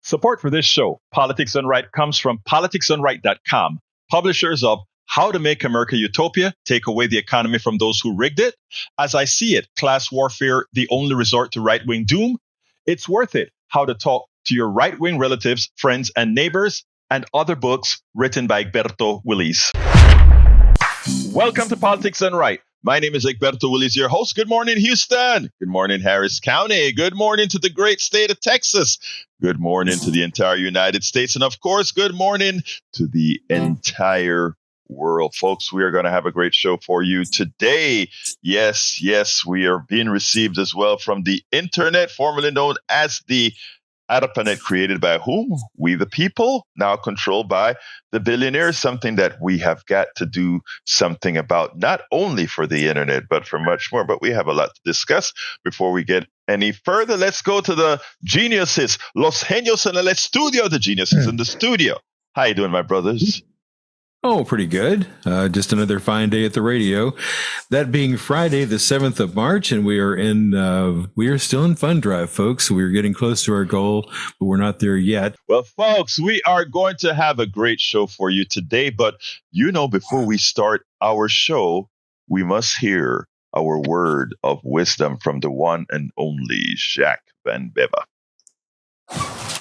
Support for this show, Politics Done Right, comes from politicsdoneright.com, publishers of How to Make America Utopia, Take Away the Economy from Those Who Rigged It, As I See It, Class Warfare, The Only Resort to Right-Wing Doom, It's Worth It, How to Talk to Your Right-Wing Relatives, Friends, and Neighbors, and other books written by Egberto, Willies. Welcome to Politics Done Right. My name is Egberto, Willies, your host. Good morning, Houston. Good morning, Harris County. Good morning to the great state of Texas. Good morning to the entire United States. And of course, good morning to the entire world. Folks, we are going to have a great show for you today. Yes, we are being received as well from the internet, formerly known as the ARPANET, created by whom? We the people, now controlled by the billionaires, something that we have got to do something about, not only for the internet, but for much more. But we have a lot to discuss. Before we get any further, let's go to the geniuses, Los Genios en el Estudio, the geniuses in the studio. How you doing, my brothers? Oh, pretty good. Just another fine day at the radio. That being Friday, the 7th of March, and we are still in fund drive, folks. We're getting close to our goal, but we're not there yet. Well, folks, we are going to have a great show for you today. But, before we start our show, we must hear our word of wisdom from the one and only Jacques Van Beva.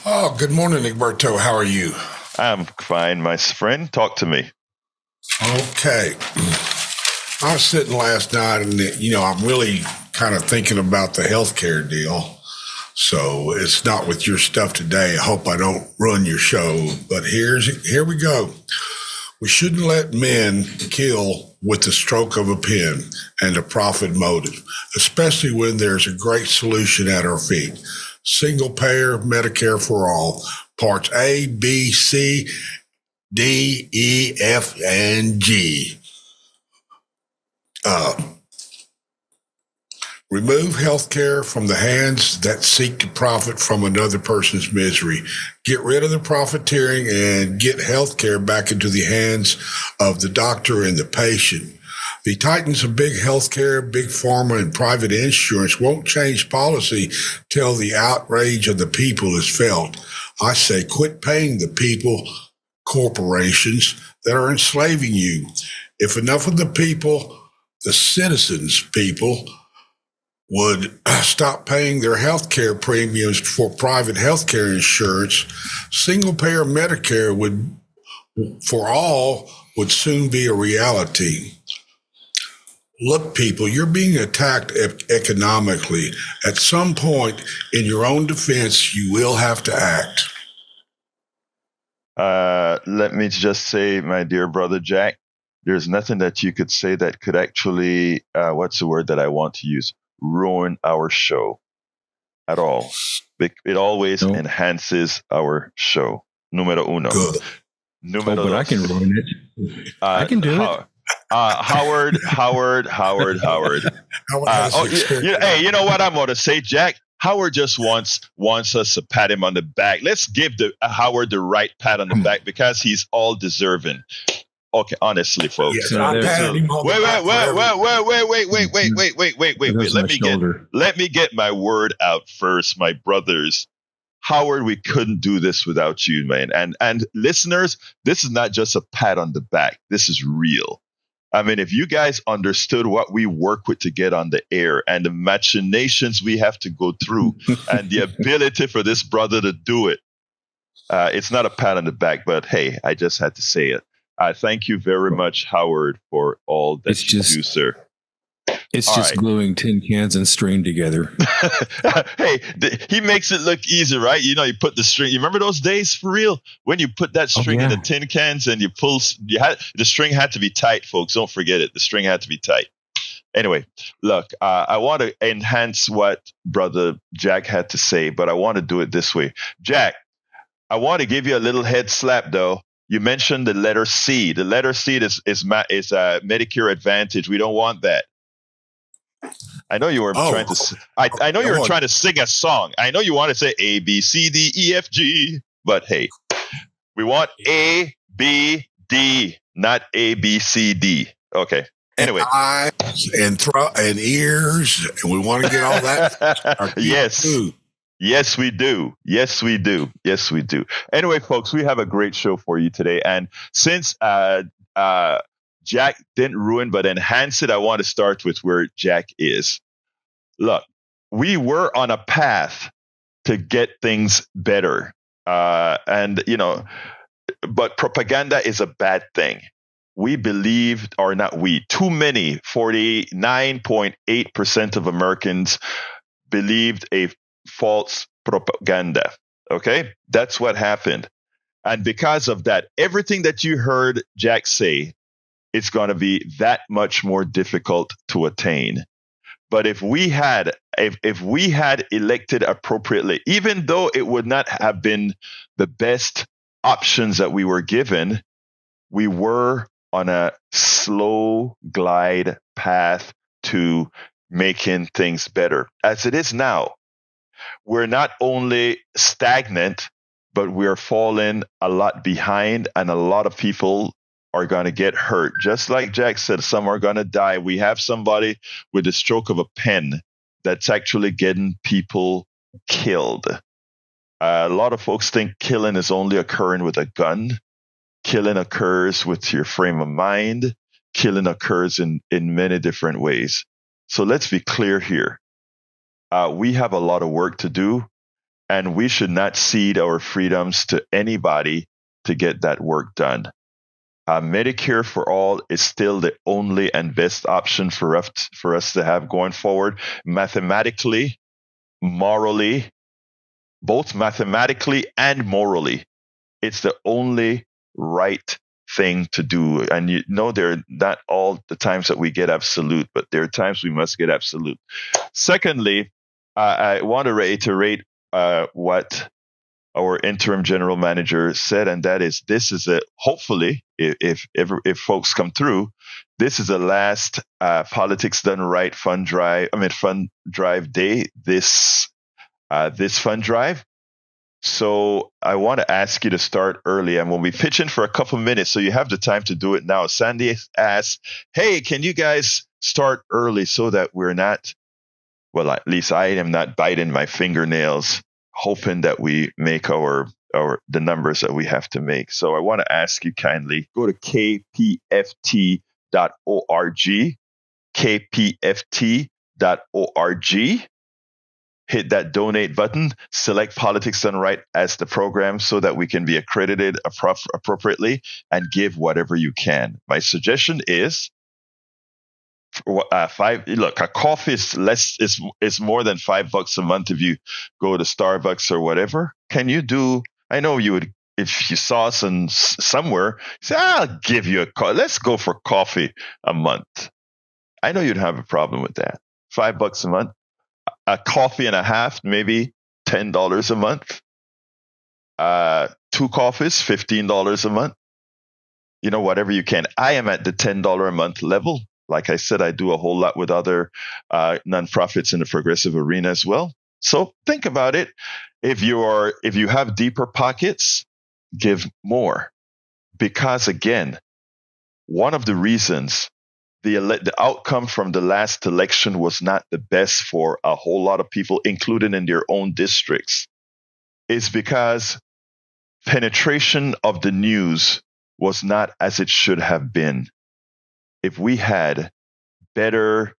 Oh, good morning, Egberto. How are you? I'm fine, my friend. Talk to me. Okay. I was sitting last night and, I'm really kind of thinking about the healthcare deal. So it's not with your stuff today. I hope I don't ruin your show. But here we go. We shouldn't let men kill with the stroke of a pen and a profit motive, especially when there's a great solution at our feet. Single payer Medicare for all. Parts A, B, C, D, E, F, and G. Remove health care from the hands that seek to profit from another person's misery. Get rid of the profiteering and get health care back into the hands of the doctor and the patient. The titans of big healthcare, big pharma, and private insurance won't change policy till the outrage of the people is felt. I say quit paying the people, corporations that are enslaving you. If enough of the people, the citizens people, would stop paying their healthcare premiums for private healthcare insurance, single-payer Medicare for all would soon be a reality. Look, people, you're being attacked economically. At some point in your own defense, you will have to act. Let me just say, my dear brother Jack, there's nothing that you could say that could actually, what's the word that I want to use? Ruin our show at all. It always enhances our show. Numero uno. Good. Numero but dos. I can ruin it. I can do it. Howard. Howard Hey, you know what I'm going to say, Jack? Howard just wants us to pat him on the back. Let's give Howard the right pat on the back because he's all deserving. Okay, honestly, folks. Yes, I'm patting him on the back. Wait. Let me get my word out first, my brothers. Howard, we couldn't do this without you, man. And listeners, this is not just a pat on the back. This is real. I mean, if you guys understood what we work with to get on the air and the machinations we have to go through and the ability for this brother to do it, it's not a pat on the back, but hey, I just had to say it. Thank you very much, Howard, for all that you do, sir. It's just gluing tin cans and string together. Hey, he makes it look easy, right? You put the string. You remember those days for real? When you put that string in the tin cans and you pull, the string had to be tight, folks. Don't forget it. The string had to be tight. Anyway, look, I want to enhance what Brother Jack had to say, but I want to do it this way. Jack, I want to give you a little head slap, though. You mentioned the letter C. The letter C is Medicare Advantage. We don't want that. I know you were trying to. I know you were trying to sing a song. I know you want to say A, B, C, D, E, F, G. But hey, we want A, B, D, not A, B, C, D. Okay. Anyway, and eyes and throat and ears, and we want to get all that. Yes. Too. Yes, we do. Yes, we do. Yes, we do. Anyway, folks, we have a great show for you today. And since Jack didn't ruin but enhance it, I want to start with where Jack is. Look, we were on a path to get things better. But propaganda is a bad thing. We believed, or not we, too many, 49.8% of Americans believed a false propaganda. Okay? That's what happened. And because of that, everything that you heard Jack say, it's going to be that much more difficult to attain. But if we had elected appropriately, even though it would not have been the best options that we were given, we were on a slow glide path to making things better. As it is now, we're not only stagnant, but we're falling a lot behind, and a lot of people are going to get hurt. Just like Jack said, some are going to die. We have somebody with the stroke of a pen that's actually getting people killed. A lot of folks think killing is only occurring with a gun. Killing occurs with your frame of mind. Killing occurs in many different ways. So let's be clear here. We have a lot of work to do, and we should not cede our freedoms to anybody to get that work done. Medicare for all is still the only and best option for us to have going forward. Mathematically, morally, both mathematically and morally, it's the only right thing to do. And you know, there are not all the times that we get absolute, but there are times we must get absolute. Secondly, I want to reiterate what our interim general manager said, and that is, this is hopefully, if folks come through, this is the last Politics Done Right fund drive day. This fund drive. So I want to ask you to start early, and we'll be pitching for a couple minutes, so you have the time to do it now. Sandy asked, "Hey, can you guys start early so that we're not, well, at least I am not biting my fingernails, hoping that we make the numbers that we have to make." So I want to ask you kindly, go to kpft.org, kpft.org. Hit that donate button, select Politics Done Right as the program so that we can be accredited appropriately, and give whatever you can. My suggestion is, look, a coffee is more than $5 a month if you go to Starbucks or whatever. Can you do, I know you would, if you saw us somewhere, say, I'll give you a call. Let's go for coffee a month. I know you'd have a problem with that. $5 a month. A coffee and a half, maybe $10 a month. 2 coffees, $15 a month. You know, whatever you can. I am at the $10 a month level. Like I said, I do a whole lot with other nonprofits in the progressive arena as well. So think about it. If you have deeper pockets, give more. Because again, one of the reasons the outcome from the last election was not the best for a whole lot of people, including in their own districts, is because penetration of the news was not as it should have been. If we had better,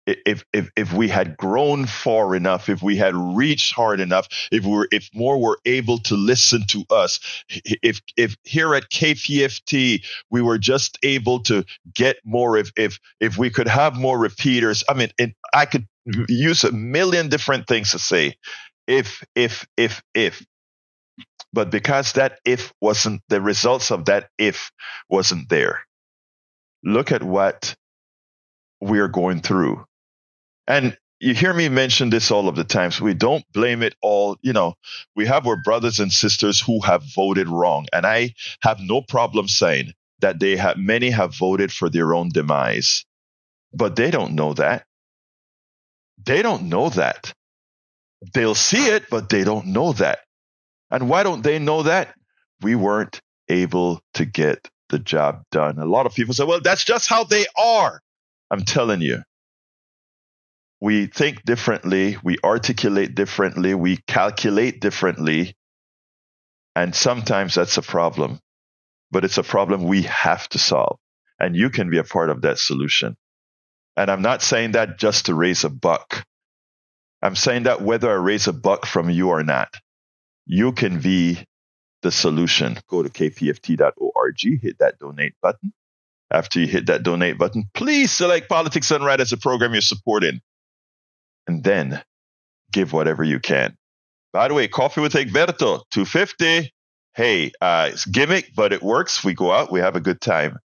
if we had grown far enough, if we had reached hard enough, if more were able to listen to us, if here at KPFT we were just able to get more, if we could have more repeaters. I mean, I could use a million different things to say. If, but because that if wasn't, the results of that if wasn't there. Look at what we're going through. And you hear me mention this all of the time. So we don't blame it all. You know, we have our brothers and sisters who have voted wrong. And I have no problem saying that many have voted for their own demise. But they don't know that. They don't know that. They'll see it, but they don't know that. And why don't they know that? We weren't able to get the job done. A lot of people say, well, that's just how they are. I'm telling you, we think differently, we articulate differently, we calculate differently, and sometimes that's a problem. But it's a problem we have to solve, and you can be a part of that solution. And I'm not saying that just to raise a buck. I'm saying that whether I raise a buck from you or not, you can be the solution. Go to kpft.org, hit that donate button. After you hit that donate button, please select Politics Done Right as a program you're supporting. And then give whatever you can. By the way, Coffee with Egberto, $2.50. Hey, it's gimmick, but it works. We go out, we have a good time.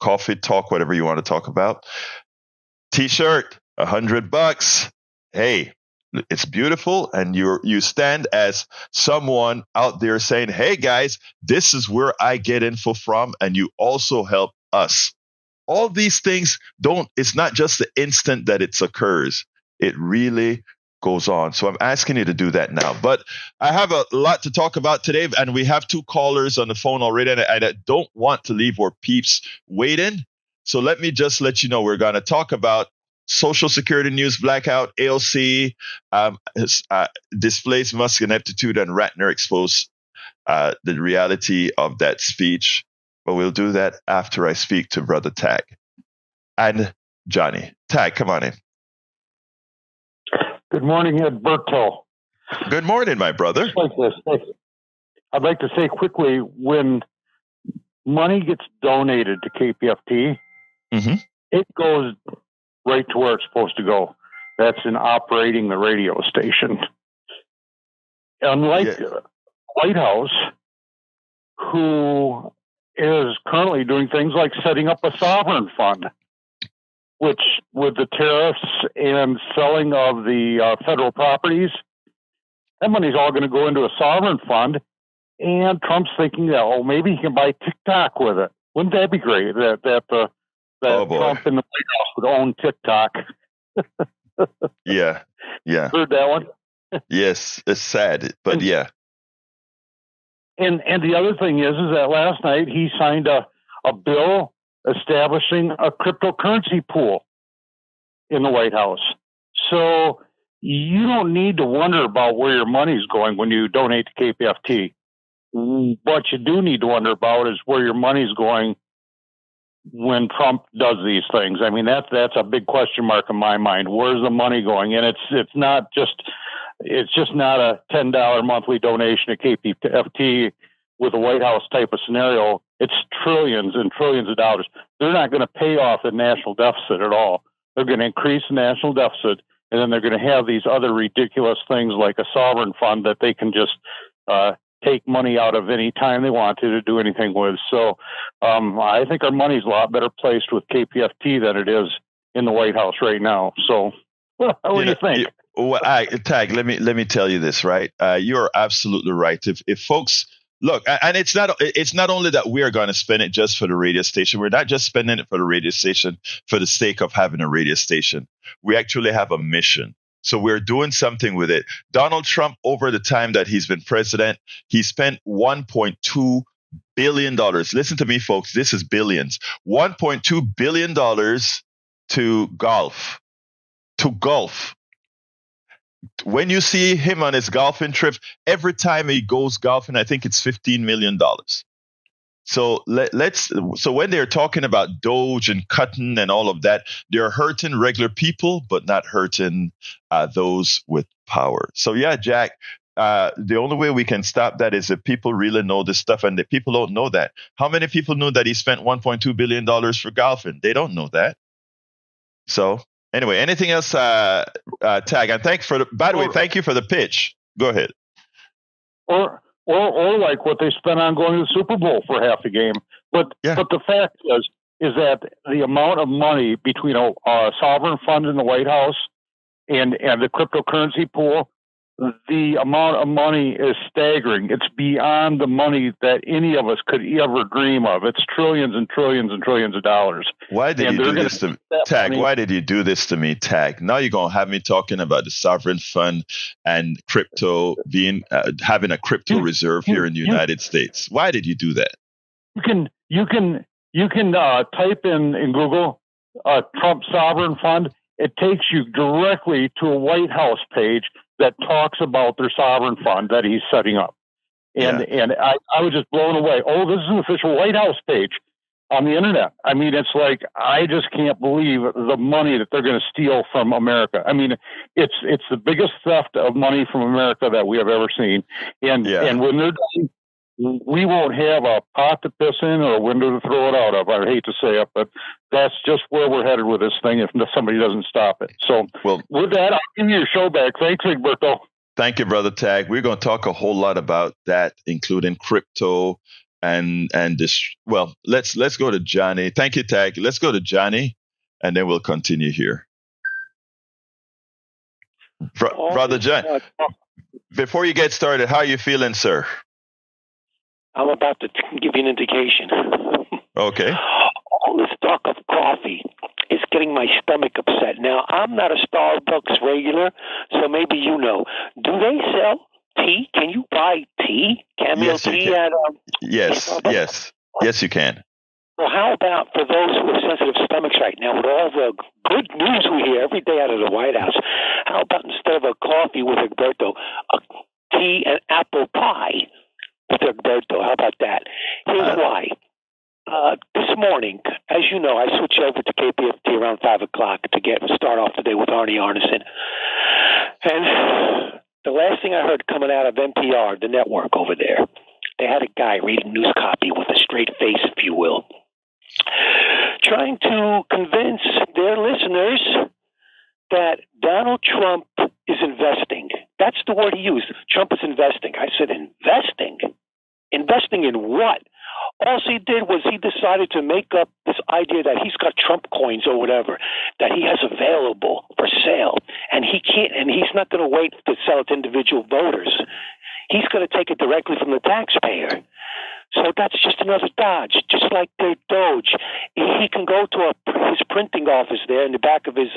Coffee, talk, whatever you want to talk about. T-shirt, $100. Hey, it's beautiful, and you stand as someone out there saying, hey guys, this is where I get info from, and you also help us. All these things it's not just the instant that it occurs. It really goes on. So I'm asking you to do that now. But I have a lot to talk about today, and we have 2 callers on the phone already, and I don't want to leave our peeps waiting. So let me just let you know we're going to talk about Social Security news blackout, AOC displays Musk ineptitude, and Rattner expose the reality of that speech. But we'll do that after I speak to Brother Tag and Johnny. Tag, come on in. Good morning, Egberto. Good morning, my brother. I'd like to say quickly, when money gets donated to KPFT, it goes right to where it's supposed to go. That's in operating the radio station. Unlike White House, who is currently doing things like setting up a sovereign fund, which with the tariffs and selling of the federal properties, that money's all going to go into a sovereign fund. And Trump's thinking that, maybe he can buy TikTok with it. Wouldn't that be great? That Trump in the White House would own TikTok. Yeah. Heard that one? Yes, it's sad, but yeah. And the other thing is that last night he signed a bill establishing a cryptocurrency pool in the White House. So you don't need to wonder about where your money's going when you donate to KPFT. What you do need to wonder about is where your money's going when Trump does these things. I mean, that's a big question mark in my mind. Where's the money going? And it's just not a $10 monthly donation to KPFT with a White House type of scenario. It's trillions and trillions of dollars. They're not going to pay off the national deficit at all. They're going to increase the national deficit, and then they're going to have these other ridiculous things like a sovereign fund that they can just take money out of any time they want to do anything with. So I think our money's a lot better placed with KPFT than it is in the White House right now. So what do you think? Tag, let me tell you this, right? You're absolutely right. If folks look, and it's not only that we are going to spend it just for the radio station. We're not just spending it for the radio station for the sake of having a radio station. We actually have a mission. So we're doing something with it. Donald Trump, over the time that he's been president, he spent $1.2 billion. Listen to me, folks. This is billions. $1.2 billion to golf. When you see him on his golfing trip, every time he goes golfing, I think it's $15 million. So so when they're talking about Doge and cutting and all of that, they're hurting regular people, but not hurting those with power. So yeah, Jack, the only way we can stop that is if people really know this stuff, and the people don't know that. How many people know that he spent $1.2 billion for golfing? They don't know that. So anyway, anything else, Tag? And by the way, thank you for the pitch. Go ahead. Or like what they spent on going to the Super Bowl for half a game. But the fact is that the amount of money between a sovereign fund in the White House and the cryptocurrency pool, the amount of money is staggering. It's beyond the money that any of us could ever dream of. It's trillions and trillions and trillions of dollars. Why did you do this to me, Tag? Why did you do this to me, Tag? Now you're gonna have me talking about the sovereign fund and crypto having a crypto reserve here in the United States. Why did you do that? You can type in Google Trump sovereign fund, it takes you directly to a White House page that talks about their sovereign fund that he's setting up. And I was just blown away. Oh, this is an official White House page on the internet. I mean, it's like, I just can't believe the money that they're going to steal from America. I mean, it's the biggest theft of money from America that we have ever seen. And when they're done, we won't have a pot to piss in or a window to throw it out of. I hate to say it, but that's just where we're headed with this thing if somebody doesn't stop it. So with that, I'll give you your show back. Thanks, Egberto. Thank you, Brother Tag. We're going to talk a whole lot about that, including crypto and this. Well, let's go to Johnny. Thank you, Tag. Let's go to Johnny, and then we'll continue here. Brother John, before you get started, how are you feeling, sir? I'm about to give you an indication. Okay. All this talk of coffee is getting my stomach upset. Now, I'm not a Starbucks regular, so maybe you know. Do they sell tea? Can you buy tea? Chamomile tea at Yes, you can. Well, how about for those who have sensitive stomachs right now, with all the good news we hear every day out of the White House, how about instead of a coffee with Egberto, a tea and apple pie with Egberto? How about that? Here's why. This morning, as you know, I switched over to KPFT around 5 o'clock to start off the day with Arnie Arneson. And the last thing I heard coming out of NPR, the network over there, they had a guy reading news copy with a straight face, if you will, trying to convince their listeners that Donald Trump is investing. That's the word he used. Trump is investing. I said, investing? Investing in what? All he did was he decided to make up this idea that he's got Trump coins or whatever that he has available for sale, and he can't, and he's not going to wait to sell it to individual voters. He's going to take it directly from the taxpayer. So that's just another dodge, just like the Doge. He can go to his printing office there in the back of his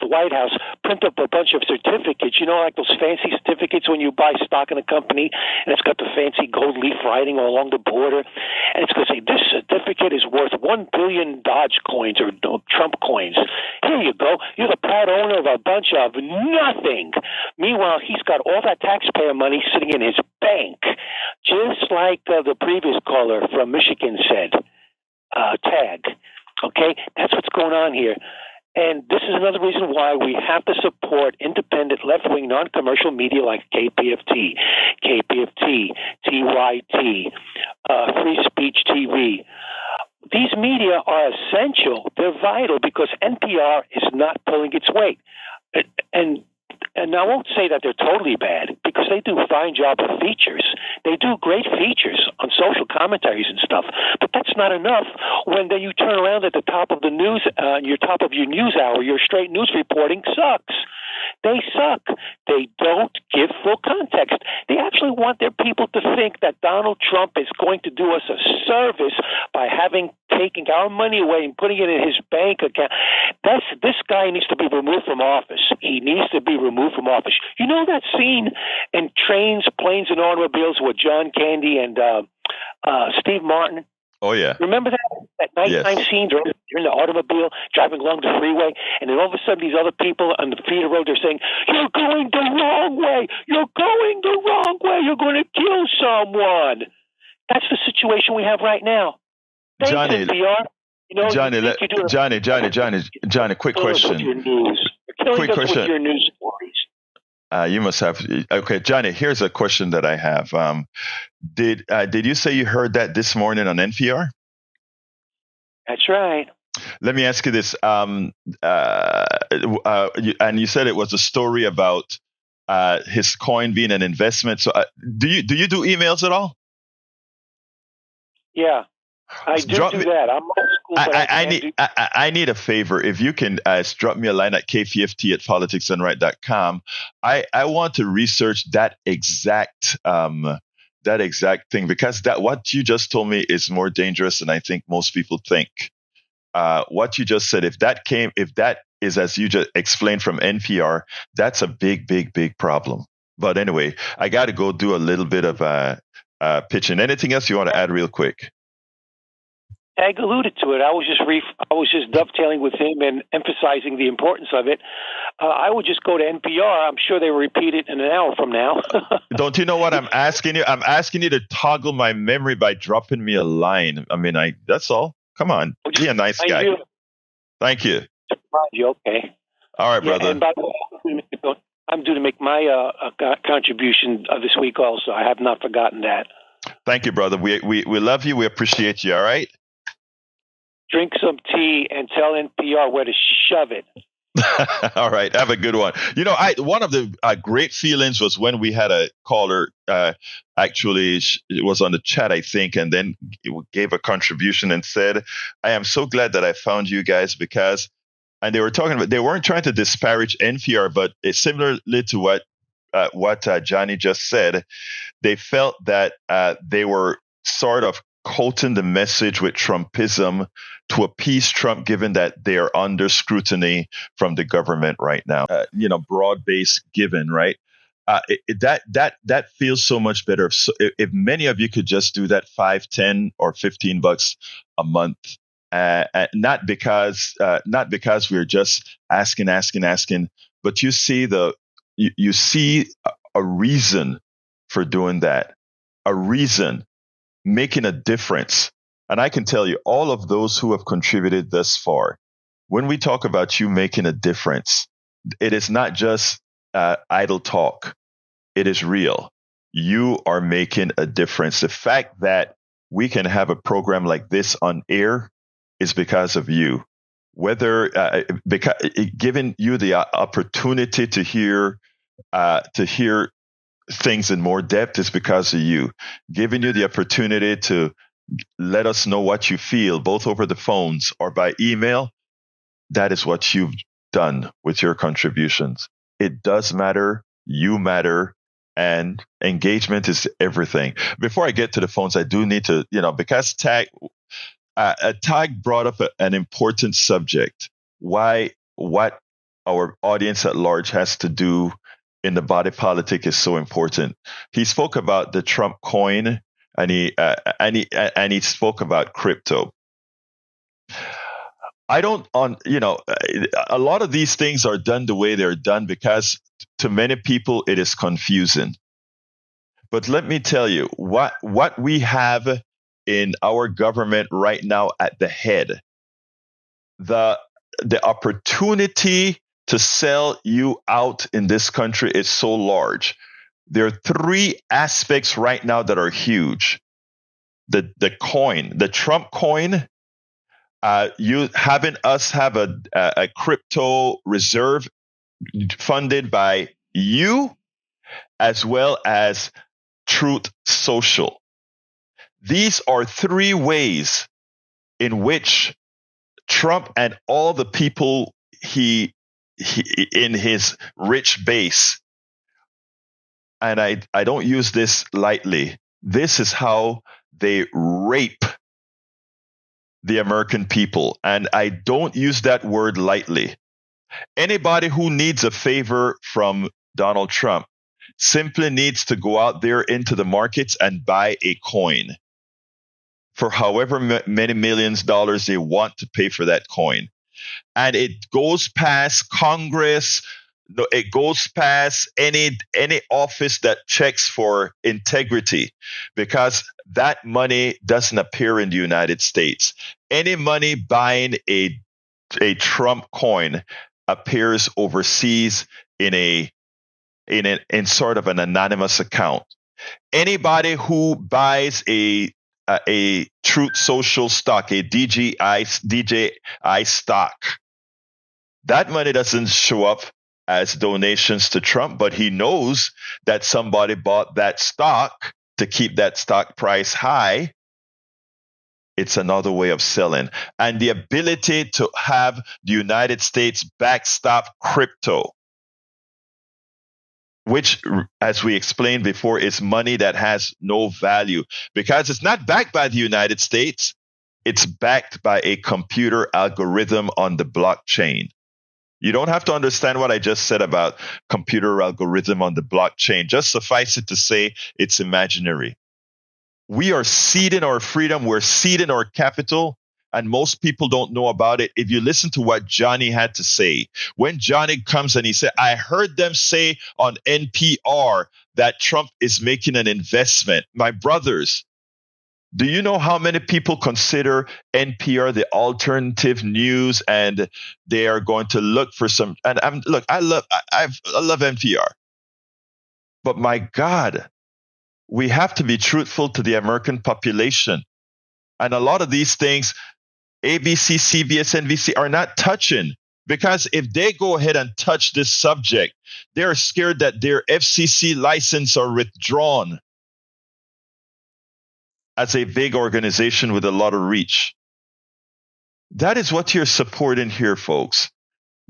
the White House, print up a bunch of certificates, like those fancy certificates when you buy stock in a company, and it's got the fancy gold leaf writing all along the border, and it's going to say, this certificate is worth 1 billion Dodge coins or Trump coins. Here you go. You're the proud owner of a bunch of nothing. Meanwhile, he's got all that taxpayer money sitting in his bank, just like the previous caller from Michigan said, Tag. Okay? That's what's going on here. And this is another reason why we have to support independent left-wing non-commercial media like KPFT, TYT, Free Speech TV. These media are essential. They're vital because NPR is not pulling its weight. And I won't say that they're totally bad because they do a fine job with features. They do great features on social commentaries and stuff. But that's not enough when then you turn around at the top of the news, your top of your news hour, your straight news reporting sucks. They suck. They don't give full context. They actually want their people to think that Donald Trump is going to do us a service by taking our money away and putting it in his bank account. This guy needs to be removed from office. He needs to be removed from office. You know that scene in Trains, Planes, and Automobiles with John Candy and Steve Martin? Oh, yeah. Remember that nighttime scene? You're in the automobile driving along the freeway, and then all of a sudden these other people on the feeder road, they're saying, you're going the wrong way. You're going the wrong way. You're going to kill someone. That's the situation we have right now. Thanks, Johnny, NPR. Johnny, quick question. Quick question. With your news stories. You must have. Okay, Johnny, here's a question that I have. Did you say you heard that this morning on NPR? That's right. Let me ask you this. And you said it was a story about his coin being an investment. So do you do emails at all? Yeah. I do that. I'm old school, but I need a favor. If you can drop me a line at kpft@politicsandright.com. I want to research that exact thing because what you just told me is more dangerous than I think most people think. What you just said, if that is as you just explained from NPR, that's a big, big, big problem. But anyway, I got to go do a little bit of pitching. Anything else you want to add real quick? Ag alluded to it. I was just dovetailing with him and emphasizing the importance of it. I would just go to NPR. I'm sure they will repeat it in an hour from now. Don't you know what I'm asking you? I'm asking you to toggle my memory by dropping me a line. I mean, that's all. Come on, be a nice guy. Thank you. Okay. All right, brother. And by the way, I'm due to make my contribution this week also. I have not forgotten that. Thank you, brother. We love you. We appreciate you. All right. Drink some tea and tell NPR where to shove it. All right. Have a good one. One of the great feelings was when we had a caller, actually, it was on the chat, I think, and then gave a contribution and said, I am so glad that I found you guys because, and they were talking about, they weren't trying to disparage NPR, but it's similarly to what Johnny just said. They felt that they were sort of coating the message with Trumpism to appease Trump, given that they are under scrutiny from the government right now. Broad-based giving, right? That feels so much better. So if many of you could just do that $5, $10, or $15 a month, not because we're just asking, but you see a reason for doing that, a reason. Making a difference. And I can tell you, all of those who have contributed thus far, when we talk about you making a difference, it is not just idle talk. It is real. You are making a difference. The fact that we can have a program like this on air is because of you. Whether giving you the opportunity to hear things in more depth is because of you. Giving you the opportunity to let us know what you feel, both over the phones or by email, that is what you've done with your contributions. It does matter. You matter. And engagement is everything. Before I get to the phones, I do need to, because Tag brought up an important subject. What our audience at large has to do in the body politic is so important. He spoke about the Trump coin, and he spoke about crypto. A lot of these things are done the way they're done because to many people it is confusing. But let me tell you what we have in our government right now at the head, the opportunity to sell you out in this country is so large. There are three aspects right now that are huge. The coin, the Trump coin, you having us have a crypto reserve funded by you, as well as Truth Social. These are three ways in which Trump and all the people he in his rich base, and I don't use this lightly, this is how they rape the American people. And I don't use that word lightly. Anybody who needs a favor from Donald Trump simply needs to go out there into the markets and buy a coin for however many millions of dollars they want to pay for that coin. And it goes past Congress. It goes past any office that checks for integrity, because that money doesn't appear in the United States. Any money buying a Trump coin appears overseas in sort of an anonymous account. Anybody who buys a Truth Social stock, a DJI stock, that money doesn't show up as donations to Trump, but he knows that somebody bought that stock to keep that stock price high. It's another way of selling. And the ability to have the United States backstop crypto, which, as we explained before, is money that has no value because it's not backed by the United States. It's backed by a computer algorithm on the blockchain. You don't have to understand what I just said about computer algorithm on the blockchain. Just suffice it to say it's imaginary. We are ceding our freedom. We're ceding our capital and most people don't know about it. If you listen to what Johnny had to say, when Johnny comes and he said, I heard them say on NPR that Trump is making an investment. My brothers, do you know how many people consider NPR the alternative news, and they are going to look for some? And I love NPR, but my God, we have to be truthful to the American population, and a lot of these things, ABC, CBS, NBC are not touching, because if they go ahead and touch this subject, they're scared that their FCC license are withdrawn. As a big organization with a lot of reach. That is what you're supporting here, folks.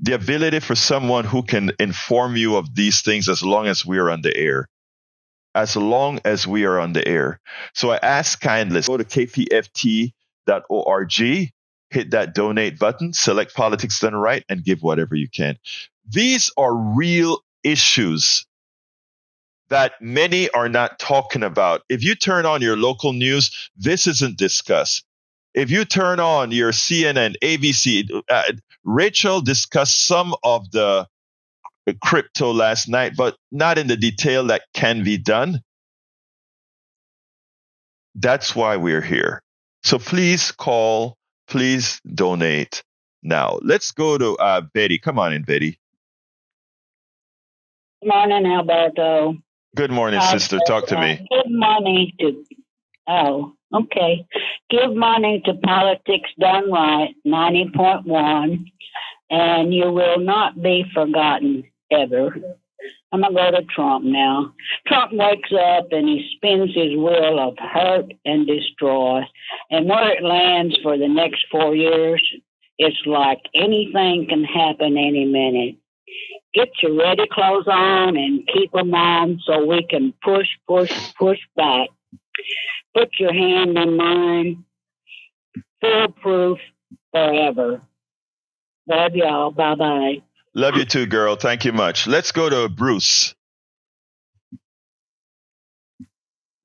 The ability for someone who can inform you of these things as long as we are on the air. As long as we are on the air. So I ask kindly, go to kpft.org, hit that donate button, select Politics Done Right, and give whatever you can. These are real issues that many are not talking about. If you turn on your local news, this isn't discussed. If you turn on your CNN, ABC, Rachel discussed some of the crypto last night, but not in the detail that can be done. That's why we're here. So please call, please donate now. Let's go to Betty. Come on in, Betty. Good morning, Alberto. Good morning, sister. Talk to me. Give money to, Give money to Politics Done Right, 90.1, and you will not be forgotten ever. I'm going to go to Trump now. Trump wakes up and he spins his wheel of hurt and destroy, and where it lands for the next 4 years, it's like anything can happen any minute. Get your ready clothes on and keep them on so we can push back. Put your hand in mine. Foolproof forever. Love y'all. Bye-bye. Love you too, girl. Thank you much. Let's go to Bruce.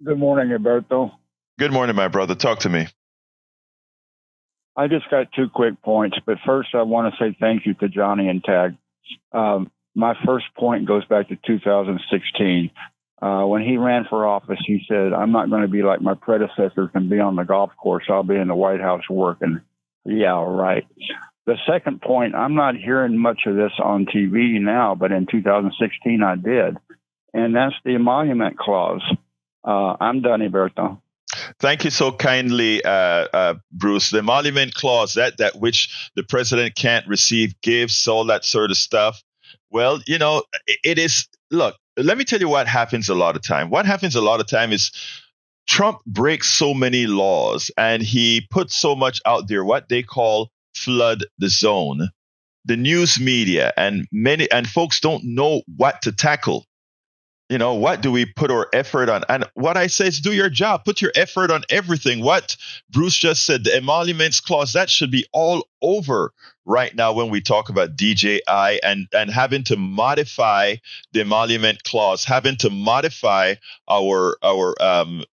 Good morning, Egberto. Good morning, my brother. Talk to me. I just got 2 quick points, but first I want to say thank you to Johnny and Tag. My first point goes back to 2016. When he ran for office, he said, I'm not going to be like my predecessors and be on the golf course. I'll be in the White House working. Yeah, right. The second point, I'm not hearing much of this on TV now, but in 2016 I did. And that's the emolument clause. I'm done, Egberto. Thank you so kindly, Bruce. The emolument clause, that which the president can't receive gifts, all that sort of stuff. Well, it is. Look, let me tell you what happens a lot of time. What happens a lot of time is Trump breaks so many laws and he puts so much out there, what they call flood the zone. The news media and folks don't know what to tackle. What do we put our effort on? And what I say is do your job. Put your effort on everything. What Bruce just said, the emoluments clause, that should be all over right now when we talk about DJI and having to modify the emolument clause, having to modify our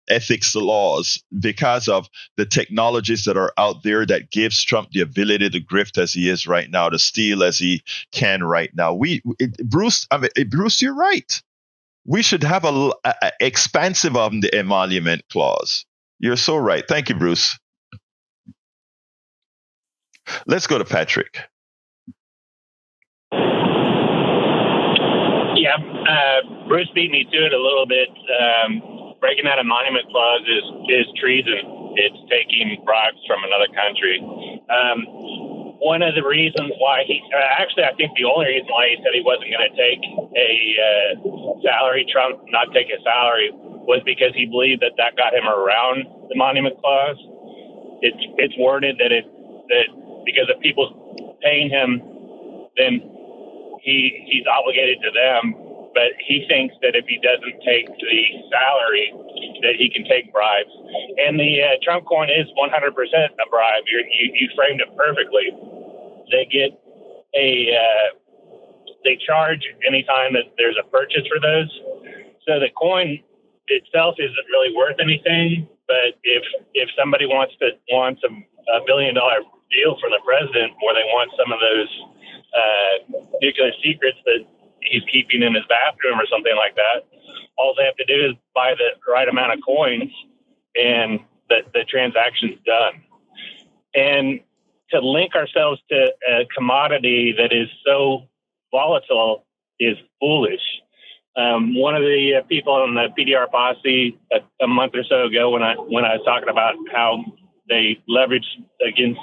ethics laws because of the technologies that are out there that gives Trump the ability to grift as he is right now, to steal as he can right now. Bruce, you're right. We should have a expansive on the emolument clause. You're so right. Thank you, Bruce. Let's go to Patrick. Yeah, Bruce beat me to it a little bit. Breaking that emolument clause is treason. It's taking bribes from another country. One of the reasons why I think the only reason why he said he wasn't going to take a salary, Trump not take a salary, was because he believed that got him around the emolument clause. It's worded that because if people paying him, then he's obligated to them. But he thinks that if he doesn't take the salary, that he can take bribes. And the Trump coin is 100% a bribe. You framed it perfectly. They get they charge anytime that there's a purchase for those. So the coin itself isn't really worth anything. But if somebody wants a $1 billion deal from the president where they want some of those nuclear secrets that he's keeping in his bathroom or something like that. All they have to do is buy the right amount of coins and the transaction's done. And to link ourselves to a commodity that is so volatile is foolish. One of the people on the PDR posse a month or so ago when I was talking about how they leveraged against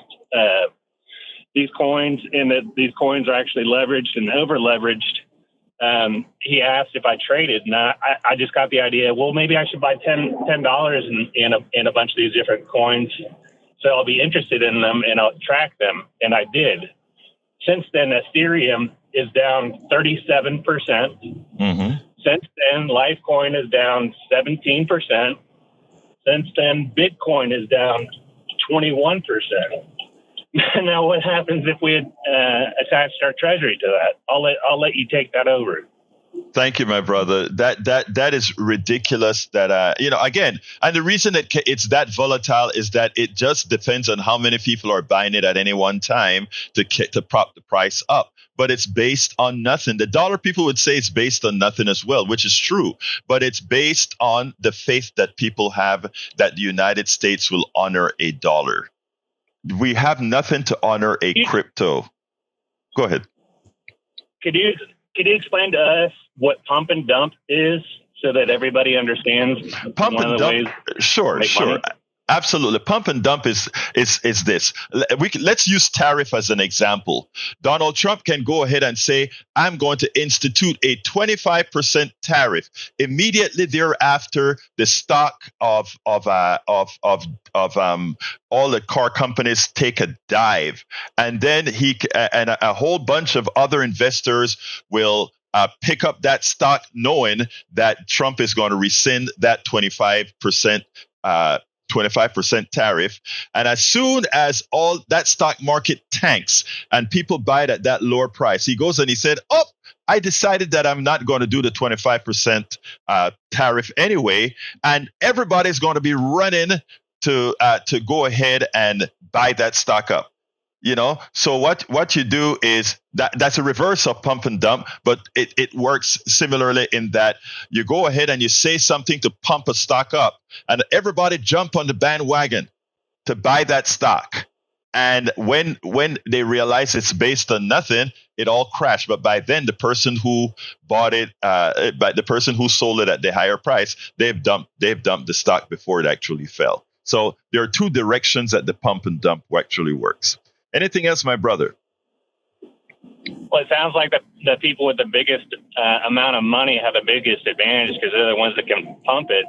these coins and that these coins are actually leveraged and over leveraged, he asked if I traded, and I just got the idea. Well, maybe I should buy $10 in a bunch of these different coins, so I'll be interested in them and I'll track them, and I did. Since then, Ethereum is down 37%. Mm-hmm. Since then, Litecoin is down 17%. Since then, Bitcoin is down 21%. Now, what happens if we had attached our treasury to that? I'll let you take that over. Thank you, my brother. That is ridiculous. That again, and the reason that it's that volatile is that it just depends on how many people are buying it at any one time to prop the price up. But it's based on nothing. The dollar people would say it's based on nothing as well, which is true. But it's based on the faith that people have that the United States will honor a dollar. We have nothing to honor a crypto. Go ahead. Could you explain to us what pump and dump is so that everybody understands? Pump and dump. Sure. Money? Absolutely. Pump and dump is this. Let's use tariff as an example. Donald Trump can go ahead and say, I'm going to institute a 25% tariff. Immediately thereafter, the stock of all the car companies take a dive. And then and a whole bunch of other investors will pick up that stock knowing that Trump is going to rescind that 25% tariff. And as soon as all that stock market tanks and people buy it at that lower price, he goes and he said, I decided that I'm not going to do the 25% tariff anyway. And everybody's going to be running to go ahead and buy that stock up. So what you do is that's a reverse of pump and dump, but it works similarly in that you go ahead and you say something to pump a stock up, and everybody jump on the bandwagon to buy that stock. And when they realize it's based on nothing, it all crashed. But by then, the person who bought it, the person who sold it at the higher price, they've dumped the stock before it actually fell. So there are two directions that the pump and dump actually works. Anything else, my brother? Well, it sounds like the people with the biggest amount of money have the biggest advantage because they're the ones that can pump it.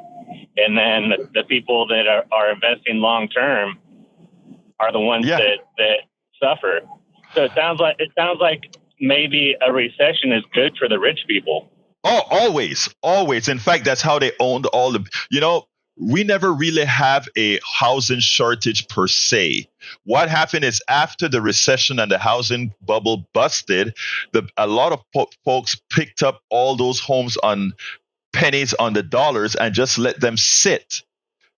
And then the people that are investing long term are the ones that suffer. So it sounds like maybe a recession is good for the rich people. Oh, always. In fact, that's how they owned all the, we never really have a housing shortage per se. What happened is after the recession and the housing bubble busted, a lot of folks picked up all those homes on pennies on the dollars and just let them sit.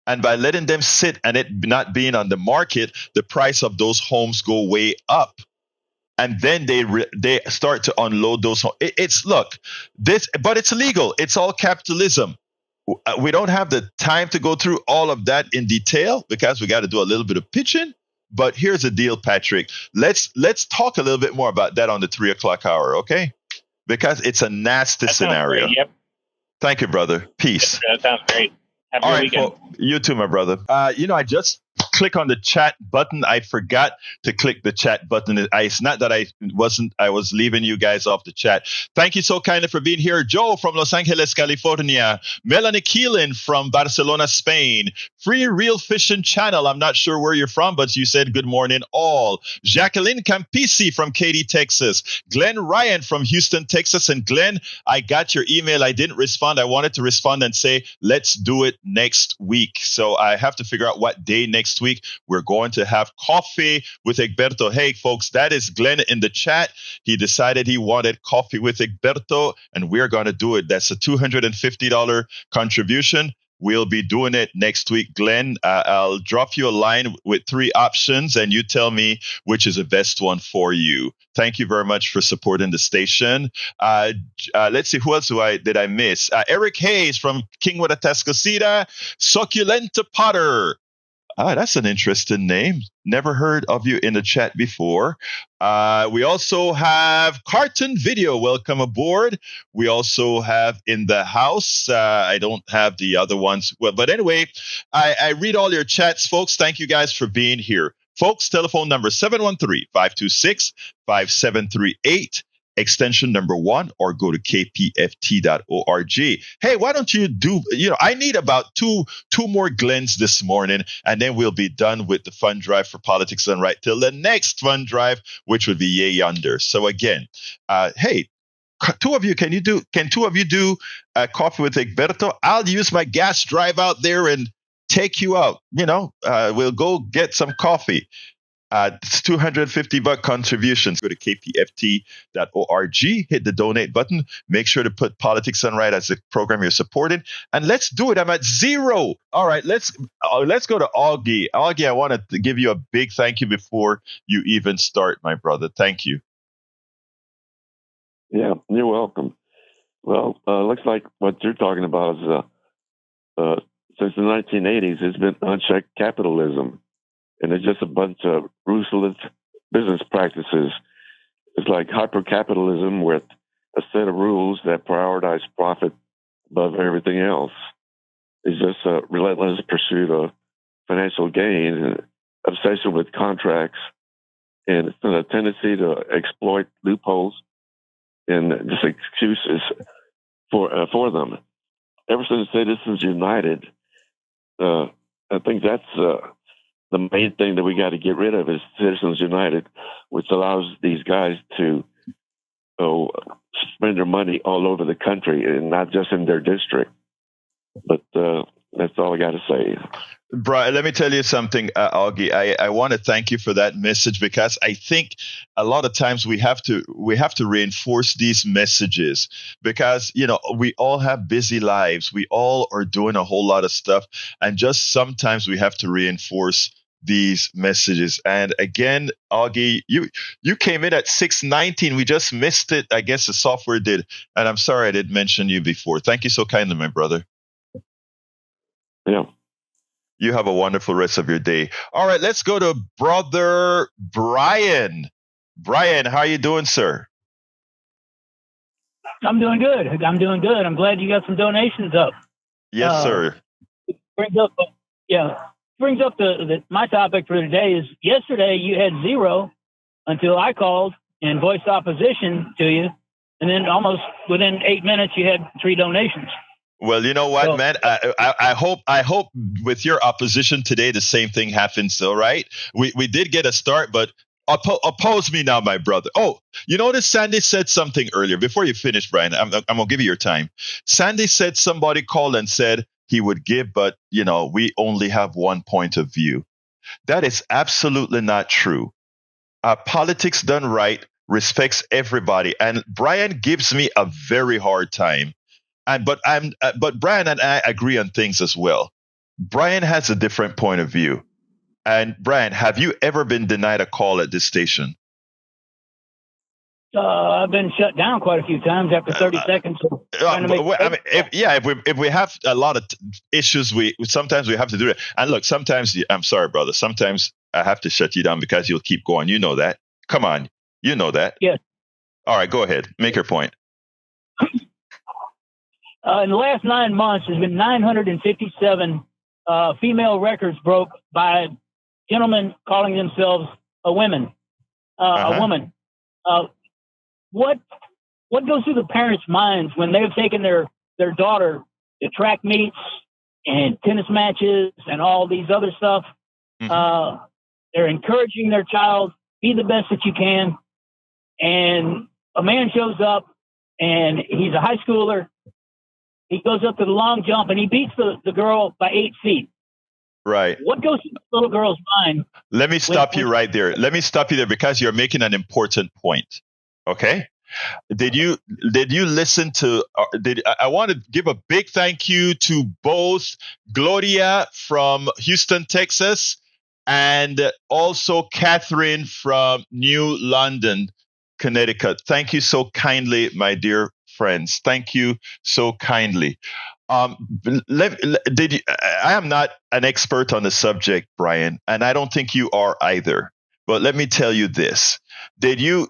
And by letting them sit and it not being on the market, the price of those homes go way up. And then they start to unload those homes. But it's legal. It's all capitalism. We don't have the time to go through all of that in detail because we got to do a little bit of pitching. But here's the deal, Patrick. Let's talk a little bit more about that on the 3:00 hour, okay? Because it's a nasty scenario. Great, yep. Thank you, brother. Peace. That sounds great. Have a good weekend. You too, my brother. I just click on the chat button. I forgot to click the chat button. It's not that I was leaving you guys off the chat. Thank you so kindly for being here. Joe from Los Angeles, California. Melanie Keelan from Barcelona, Spain. Free Real Fishing Channel. I'm not sure where you're from, but you said good morning all. Jacqueline Campisi from Katy, Texas. Glenn Ryan from Houston, Texas. And Glenn, I got your email. I didn't respond. I wanted to respond and say, let's do it next week. So I have to figure out what day next week we're going to have coffee with Egberto. Hey, folks, that is Glenn in the chat. He decided he wanted coffee with Egberto, and we're going to do it. That's a $250 contribution. We'll be doing it next week, Glenn. I'll drop you a line with 3 options, and you tell me which is the best one for you. Thank you very much for supporting the station. Let's see, who else did I miss? Eric Hayes from Kingwood, Atascocita. Succulenta Potter. That's an interesting name. Never heard of you in the chat before. We also have Cartoon Video. Welcome aboard. We also have In the House. I don't have the other ones. Well, but anyway, I read all your chats, folks. Thank you guys for being here. Folks, telephone number 713-526-5738. Extension number 1, or go to kpft.org. Hey, why don't you I need about two more Glens this morning, and then we'll be done with the fund drive for Politics Done Right till the next fund drive, which would be yay yonder. So again, hey, can 2 of you do coffee with Egberto? I'll use my gas drive out there and take you out. We'll go get some coffee. It's $250 contributions. Go to kpft.org, hit the donate button. Make sure to put Politics Done Right as the program you're supporting, and let's do it. I'm at 0. All right, let's go to Augie. Augie, I want to give you a big thank you before you even start, my brother. Thank you. Yeah, you're welcome. Well, looks like what you're talking about is since the 1980s, it's been unchecked capitalism. And it's just a bunch of ruthless business practices. It's like hyper-capitalism with a set of rules that prioritize profit above everything else. It's just a relentless pursuit of financial gain, and obsession with contracts, and a tendency to exploit loopholes and just excuses for them. Ever since Citizens United, I think that's the main thing that we got to get rid of is Citizens United, which allows these guys to spend their money all over the country and not just in their district. But that's all I got to say. Brian, let me tell you something, Augie. I want to thank you for that message, because I think a lot of times we have to reinforce these messages, because we all have busy lives. We all are doing a whole lot of stuff, and just sometimes we have to reinforce these messages. And again, Augie, you came in at 6:19. We just missed it. I guess the software did, and I'm sorry I didn't mention you before. Thank you so kindly, my brother. Yeah. You have a wonderful rest of your day. All right, let's go to Brother Brian. Brian, how are you doing, sir? I'm doing good. I'm glad you got some donations up. Yes, sir. Brings up my topic for today is yesterday you had 0 until I called and voiced opposition to you, and then almost within 8 minutes you had 3 donations. Well, you know what, man? I hope with your opposition today, the same thing happens, though, right? We did get a start, but oppose me now, my brother. Oh, you notice Sandy said something earlier. Before you finish, Brian, I'm going to give you your time. Sandy said somebody called and said he would give, but, we only have one point of view. That is absolutely not true. Politics Done Right respects everybody. And Brian gives me a very hard time. But Brian and I agree on things as well. Brian has a different point of view. And Brian, have you ever been denied a call at this station? I've been shut down quite a few times after 30 seconds. If we have a lot of issues, sometimes we have to do it. And look, sometimes I'm sorry, brother. Sometimes I have to shut you down because you'll keep going. You know that. Come on, you know that. Yes. All right, go ahead. Make your point. In the last 9 months, there's been 957 female records broke by gentlemen calling themselves a woman. A woman. What goes through the parents' minds when they've taken their daughter to track meets and tennis matches and all these other stuff? Mm-hmm. They're encouraging their child, be the best that you can. And a man shows up, and he's a high schooler. He goes up to the long jump, and he beats the girl by 8 feet. Right. What goes through the little girl's mind? Let me stop you right there. Let me stop you there because you're making an important point. Okay? Did you listen to? I want to give a big thank you to both Gloria from Houston, Texas, and also Catherine from New London, Connecticut. Thank you so kindly, my dear friends. Thank you so kindly. I am not an expert on the subject, Brian, and I don't think you are either. But let me tell you this. Did you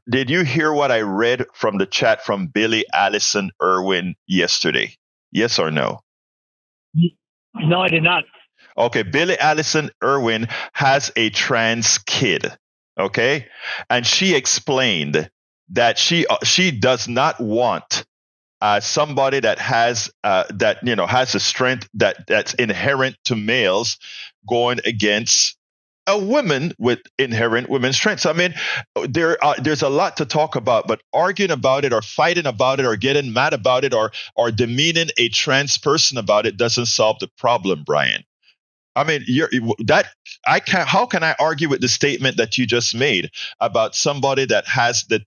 hear what I read from the chat from Billy Allison Irwin yesterday? Yes or no? No, I did not. Okay, Billy Allison Irwin has a trans kid, okay? And she explained that she does not want somebody that has has a strength that's inherent to males going against a woman with inherent women's strengths. I mean, there's a lot to talk about, but arguing about it or fighting about it or getting mad about it or demeaning a trans person about it doesn't solve the problem, Brian. I mean, how can I argue with the statement that you just made about somebody that has the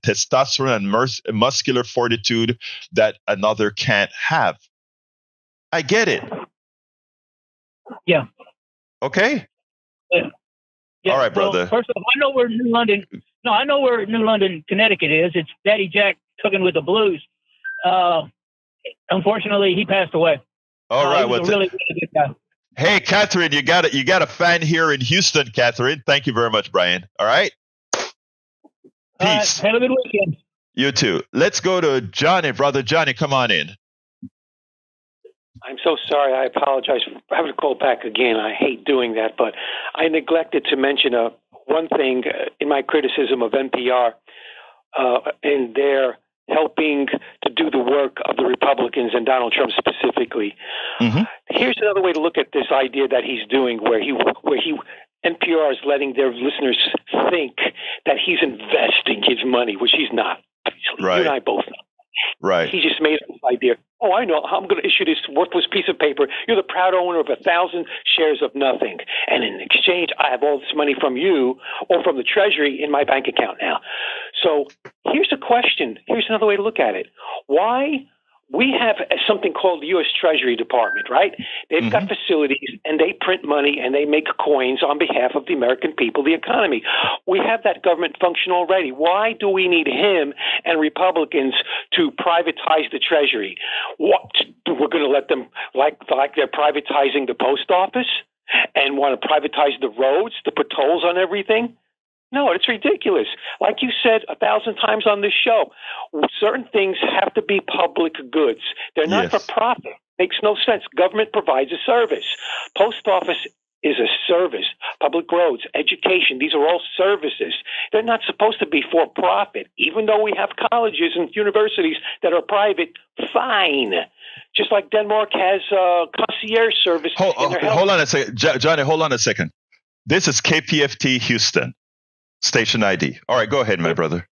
testosterone and muscular fortitude that another can't have? I get it. Yeah. Okay. Yeah. All right, brother. Well, first of all, I know where New London, Connecticut is. It's Daddy Jack cooking with the blues. Unfortunately, he passed away. All right. He was a really, really good guy. Hey, Catherine, you got a fan here in Houston, Catherine. Thank you very much, Brian. All right. Peace. Have a good weekend. You too. Let's go to Johnny. Brother Johnny, come on in. I'm so sorry. I apologize for having to call back again. I hate doing that, but I neglected to mention one thing in my criticism of NPR in their helping to do the work of the Republicans and Donald Trump specifically. Mm-hmm. Here's another way to look at this idea that he's doing, where NPR is letting their listeners think that he's investing his money, which he's not. Right. You and I both know. Right. He just made up this idea. Oh, I know. I'm going to issue this worthless piece of paper. You're the proud owner of 1,000 shares of nothing. And in exchange, I have all this money from you or from the Treasury in my bank account now. So here's a question. Here's another way to look at it. Why? We have something called the U.S. Treasury Department, right? They've got facilities, and they print money, and they make coins on behalf of the American people, the economy. We have that government function already. Why do we need him and Republicans to privatize the Treasury? What? We're going to let them, like they're privatizing the post office and want to privatize the roads to put tolls on everything? No, it's ridiculous. Like you said 1,000 times on this show, certain things have to be public goods. They're not for profit. Makes no sense. Government provides a service. Post office is a service. Public roads, education, these are all services. They're not supposed to be for profit. Even though we have colleges and universities that are private, fine. Just like Denmark has concierge service. Hold on a second. Johnny, hold on a second. This is KPFT Houston. Station ID. All right, go ahead, my brother.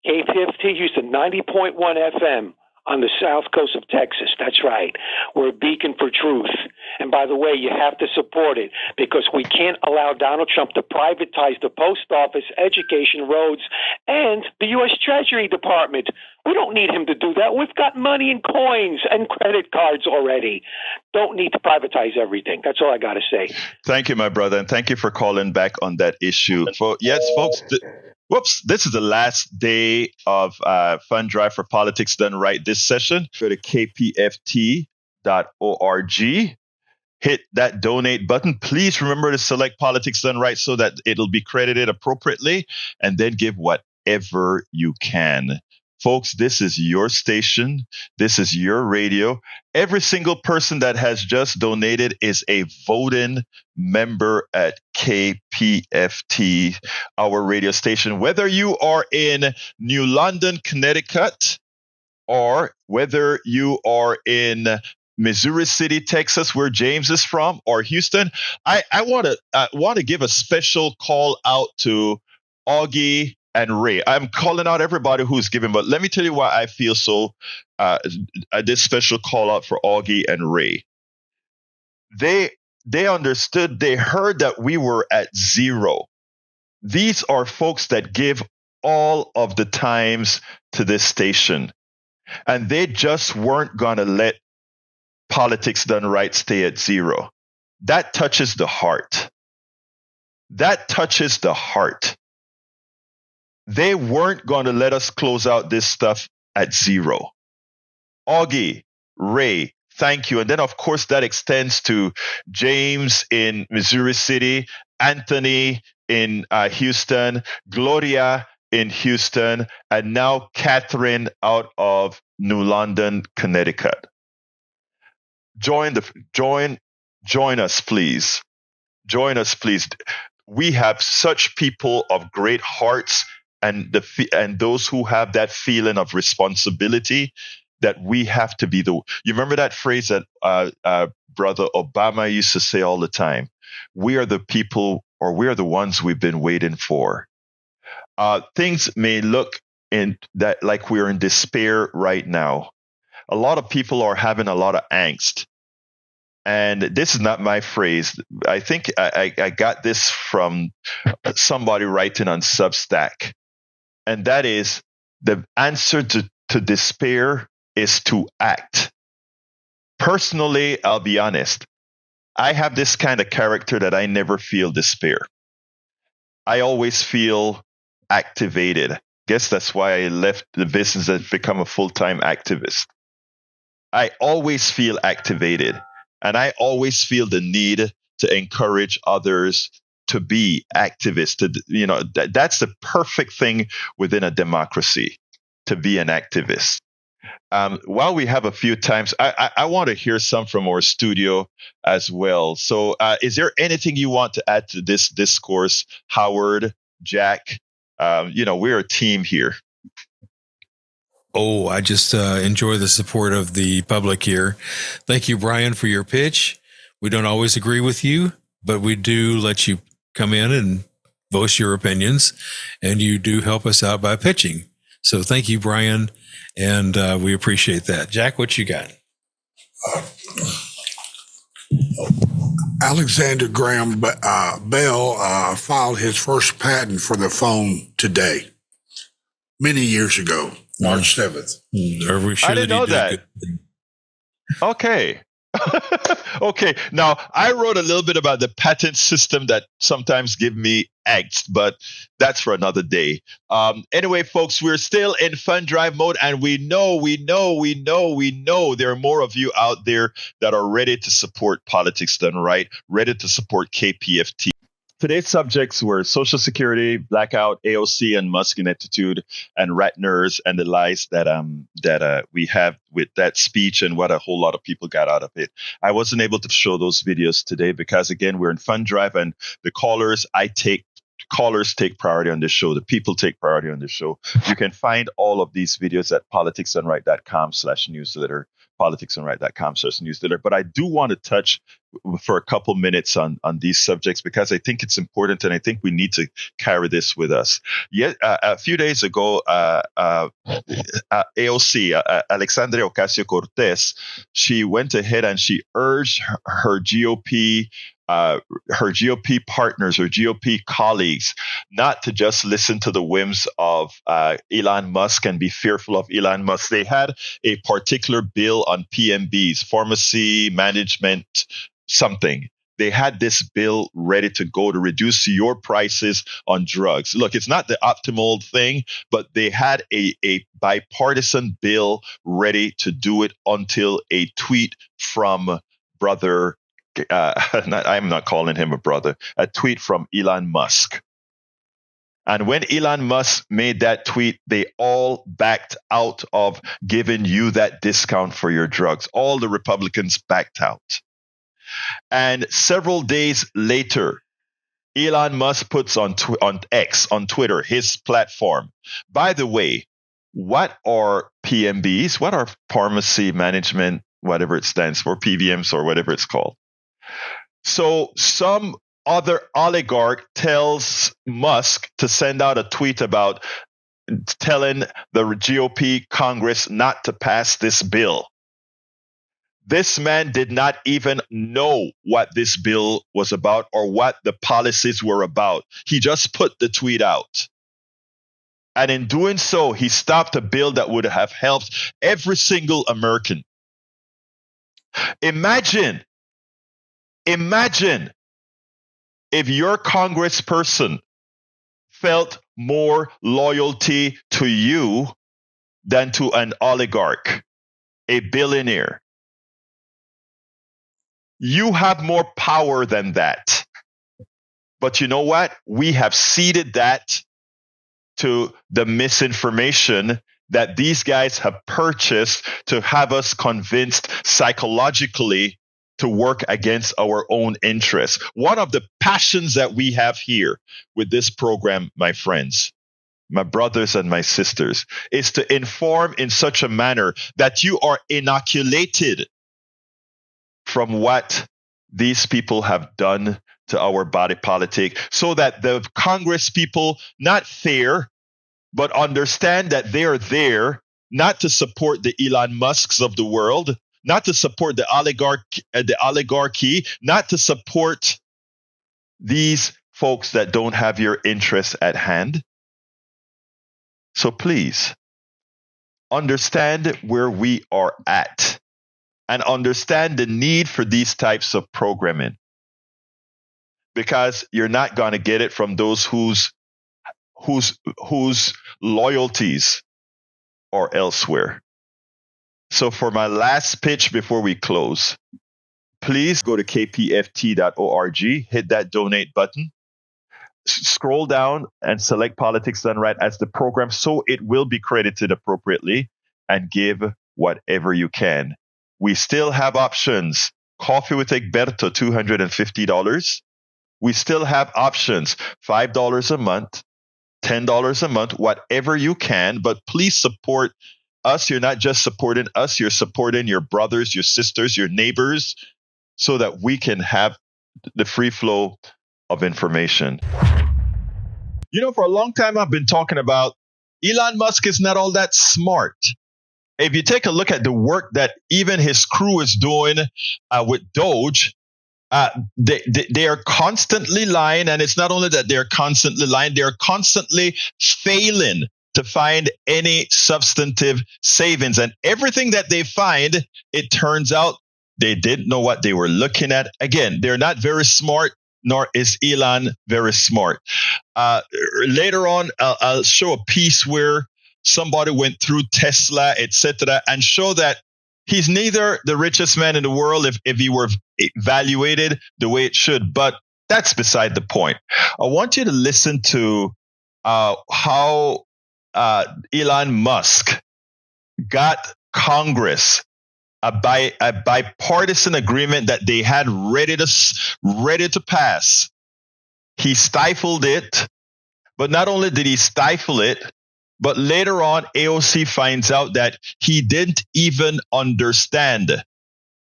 KPFT Houston, 90.1 FM on the south coast of Texas. That's right. We're a beacon for truth. And by the way, you have to support it because we can't allow Donald Trump to privatize the post office, education, roads, and the U.S. Treasury Department. We don't need him to do that. We've got money and coins and credit cards already. Don't need to privatize everything. That's all I got to say. Thank you, my brother, and thank you for calling back on that issue. Yes, folks. This is the last day of Fund Drive for Politics Done Right this session. Go to kpft.org. Hit that donate button. Please remember to select Politics Done Right so that it'll be credited appropriately, and then give whatever you can. Folks, this is your station. This is your radio. Every single person that has just donated is a voting member at KPFT, our radio station. Whether you are in New London, Connecticut, or whether you are in Missouri City, Texas, where James is from, or Houston, I want to give a special call out to Augie and Ray. I'm calling out everybody who's giving, but let me tell you why I feel so this special call out for Augie and Ray. They understood, they heard that we were at zero. These are folks that give all of the times to this station. And they just weren't going to let politics done right stay at zero. That touches the heart. That touches the heart. They weren't going to let us close out this stuff at zero. Augie, Ray, thank you. And then, of course, that extends to James in Missouri City, Anthony in Houston, Gloria in Houston, and now Catherine out of New London, Connecticut. Join us, please. Join us, please. We have such people of great hearts, and those who have that feeling of responsibility that we have to be the. You remember that phrase that Brother Obama used to say all the time? We are the people, or we are the ones we've been waiting for. Things may look in that like we're in despair right now. A lot of people are having a lot of angst. And this is not my phrase. I think I got this from somebody writing on Substack. And that is, the answer to despair is to act. Personally, I'll be honest. I have this kind of character that I never feel despair. I always feel activated. Guess that's why I left the business and become a full-time activist. I always feel activated. And I always feel the need to encourage others to be activists. That's the perfect thing within a democracy, to be an activist. While we have a few times, I want to hear some from our studio as well. So is there anything you want to add to this discourse, Howard, Jack? We're a team here. Oh, I just enjoy the support of the public here. Thank you, Brian, for your pitch. We don't always agree with you, but we do let you come in and voice your opinions, and you do help us out by pitching. So thank you, Brian, and we appreciate that. Jack, what you got? Alexander Graham Bell filed his first patent for the phone today, many years ago. March 7th. I didn't know that. Okay. Okay. Now, I wrote a little bit about the patent system that sometimes give me angst, but that's for another day. Anyway, folks, we're still in fund drive mode, and we know there are more of you out there that are ready to support Politics Done Right, ready to support KPFT. Today's subjects were Social Security, blackout, AOC, and Musk ineptitude, and Rattners, and the lies that we have with that speech and what a whole lot of people got out of it. I wasn't able to show those videos today because, again, we're in fund drive, and the callers take priority on this show. The people take priority on this show. You can find all of these videos at politicsdoneright.com/newsletter. politicsdoneright.com/newsletter. But I do want to touch for a couple minutes on these subjects because I think it's important, and I think we need to carry this with us. Yet a few days ago, AOC, Alexandria Ocasio-Cortez, she went ahead and she urged her GOP partners or GOP colleagues not to just listen to the whims of Elon Musk and be fearful of Elon Musk. They had a particular bill on PMBs, pharmacy management something. They had this bill ready to go to reduce your prices on drugs. Look, it's not the optimal thing, but they had a bipartisan bill ready to do it until a tweet from brother I'm not calling him a brother, a tweet from Elon Musk. And when Elon Musk made that tweet, they all backed out of giving you that discount for your drugs. All the Republicans backed out. And several days later, Elon Musk puts on X, on Twitter, his platform. By the way, what are PMBs? What are pharmacy management, whatever it stands for, PVMs or whatever it's called? So some other oligarch tells Musk to send out a tweet about telling the GOP Congress not to pass this bill. This man did not even know what this bill was about or what the policies were about. He just put the tweet out. And in doing so, he stopped a bill that would have helped every single American. Imagine if your congressperson felt more loyalty to you than to an oligarch, a billionaire. You have more power than that. But you know what? We have ceded that to the misinformation that these guys have purchased to have us convinced psychologically to work against our own interests. One of the passions that we have here with this program, my friends, my brothers and my sisters, is to inform in such a manner that you are inoculated from what these people have done to our body politic, so that the Congress people not fear, but understand that they are there not to support the Elon Musks of the world, not to support the oligarchy, not to support these folks that don't have your interests at hand. So please understand where we are at and understand the need for these types of programming, because you're not going to get it from those whose loyalties are elsewhere. So for my last pitch before we close, please go to kpft.org, hit that donate button, scroll down and select Politics Done Right as the program so it will be credited appropriately, and give whatever you can. We still have options. Coffee with Egberto, $250. We still have options, $5 a month, $10 a month, whatever you can. But please support us. You're not just supporting us, you're supporting your brothers, your sisters, your neighbors, so that we can have the free flow of information. You know, for a long time, I've been talking about Elon Musk is not all that smart. If you take a look at the work that even his crew is doing with Doge, they are constantly lying. And it's not only that they're constantly lying, they're constantly failing to find any substantive savings. And everything that they find, it turns out they didn't know what they were looking at. Again, they're not very smart, nor is Elon very smart. Later on, I'll show a piece where somebody went through Tesla, etc., and show that he's neither the richest man in the world if he were evaluated the way it should. But that's beside the point. I want you to listen to how Elon Musk got Congress a bipartisan agreement that they had ready to pass. He stifled it, but not only did he stifle it, but later on, AOC finds out that he didn't even understand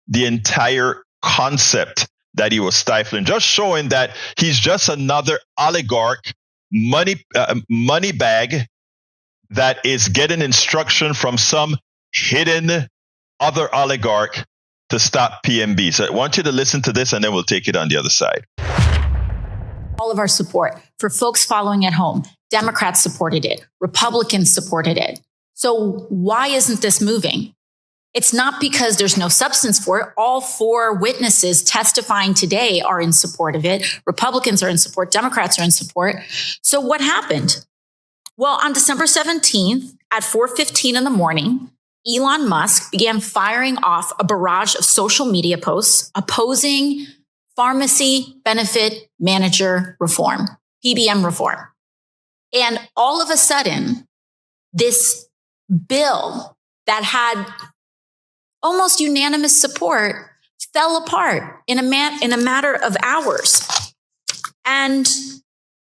the entire concept that he was stifling, just showing that he's just another oligarch money bag that is getting instruction from some hidden other oligarch to stop PMB. So I want you to listen to this, and then we'll take it on the other side. All of our support for folks following at home. Democrats supported it. Republicans supported it. So why isn't this moving? It's not because there's no substance for it. All four witnesses testifying today are in support of it. Republicans are in support. Democrats are in support. So what happened? Well, on December 17th at 4:15 in the morning, Elon Musk began firing off a barrage of social media posts opposing pharmacy benefit manager reform, PBM reform. And all of a sudden, this bill that had almost unanimous support fell apart in a matter of hours. And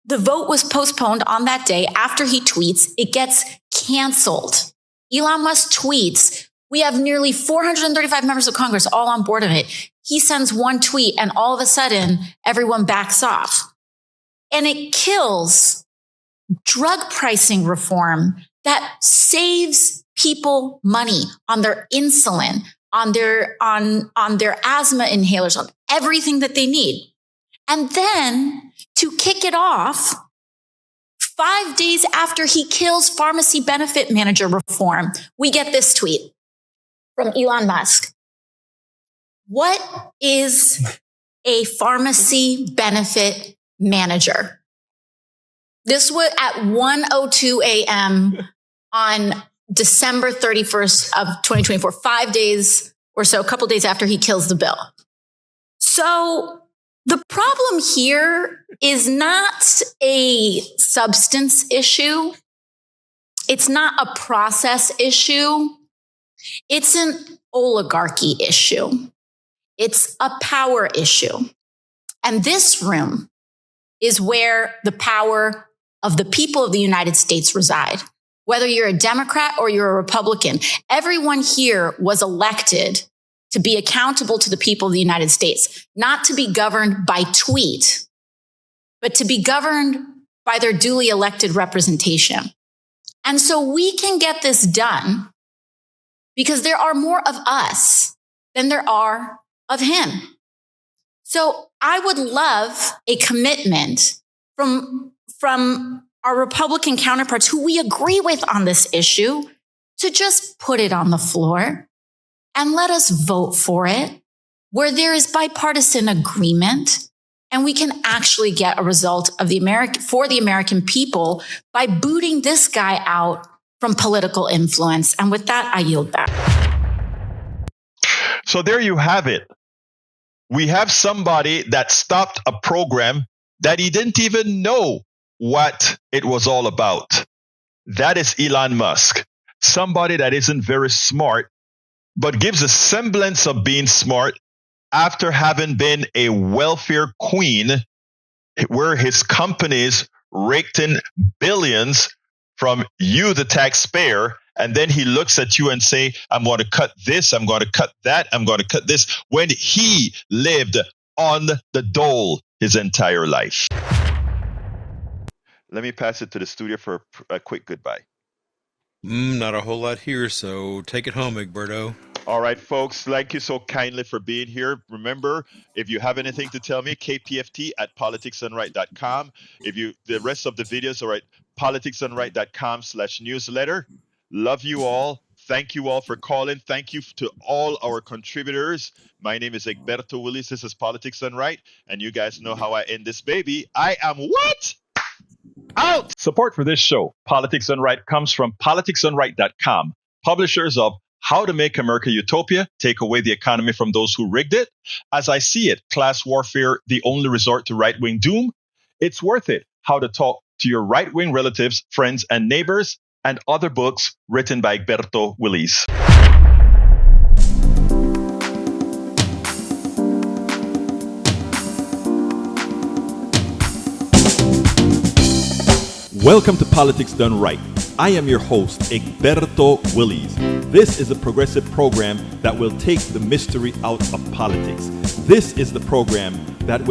the vote was postponed on that day after he tweets. It gets canceled. Elon Musk tweets, we have nearly 435 members of Congress all on board of it. He sends one tweet and all of a sudden everyone backs off. And it kills drug pricing reform that saves people money on their insulin, on their asthma inhalers, on everything that they need. And then to kick it off, 5 days after he kills pharmacy benefit manager reform, we get this tweet from Elon Musk. What is a pharmacy benefit manager? This was at 1:02 a.m. on December 31st of 2024, 5 days or so, a couple days after he kills the bill. So the problem here is not a substance issue. It's not a process issue. It's an oligarchy issue. It's a power issue. And this room is where the power of the people of the United States reside. Whether you're a Democrat or you're a Republican, everyone here was elected to be accountable to the people of the United States, not to be governed by tweet, but to be governed by their duly elected representation. And so we can get this done because there are more of us than there are of him. So I would love a commitment from our Republican counterparts who we agree with on this issue to just put it on the floor and let us vote for it where there is bipartisan agreement and we can actually get a result of for the American people by booting this guy out from political influence. And with that, I yield back. So there you have it. We have somebody that stopped a program that he didn't even know what it was all about. That is Elon Musk, somebody that isn't very smart, but gives a semblance of being smart after having been a welfare queen where his companies raked in billions from you, the taxpayer. And then he looks at you and say, I'm going to cut this, I'm going to cut that, I'm going to cut this, when he lived on the dole his entire life. Let me pass it to the studio for a quick goodbye. Not a whole lot here, so take it home, Egberto. All right, folks, thank you so kindly for being here. Remember, if you have anything to tell me, kpft@politicsdoneright.com. The rest of the videos are at politicsdoneright.com/newsletter. Love you all. Thank you all for calling. Thank you to all our contributors. My name is Egberto Willies. This is Politics Done Right. And you guys know how I end this baby. I am what? Out! Support for this show, Politics Done Right, comes from politicsdoneright.com, publishers of How to Make America Utopia, Take Away the Economy from Those Who Rigged It. As I See It, Class Warfare, The Only Resort to Right-Wing Doom. It's Worth It, How to Talk to Your Right-Wing Relatives, Friends, and Neighbors, and other books written by Egberto Willies. Welcome to Politics Done Right. I am your host, Egberto Willies. This is a progressive program that will take the mystery out of politics. This is the program that will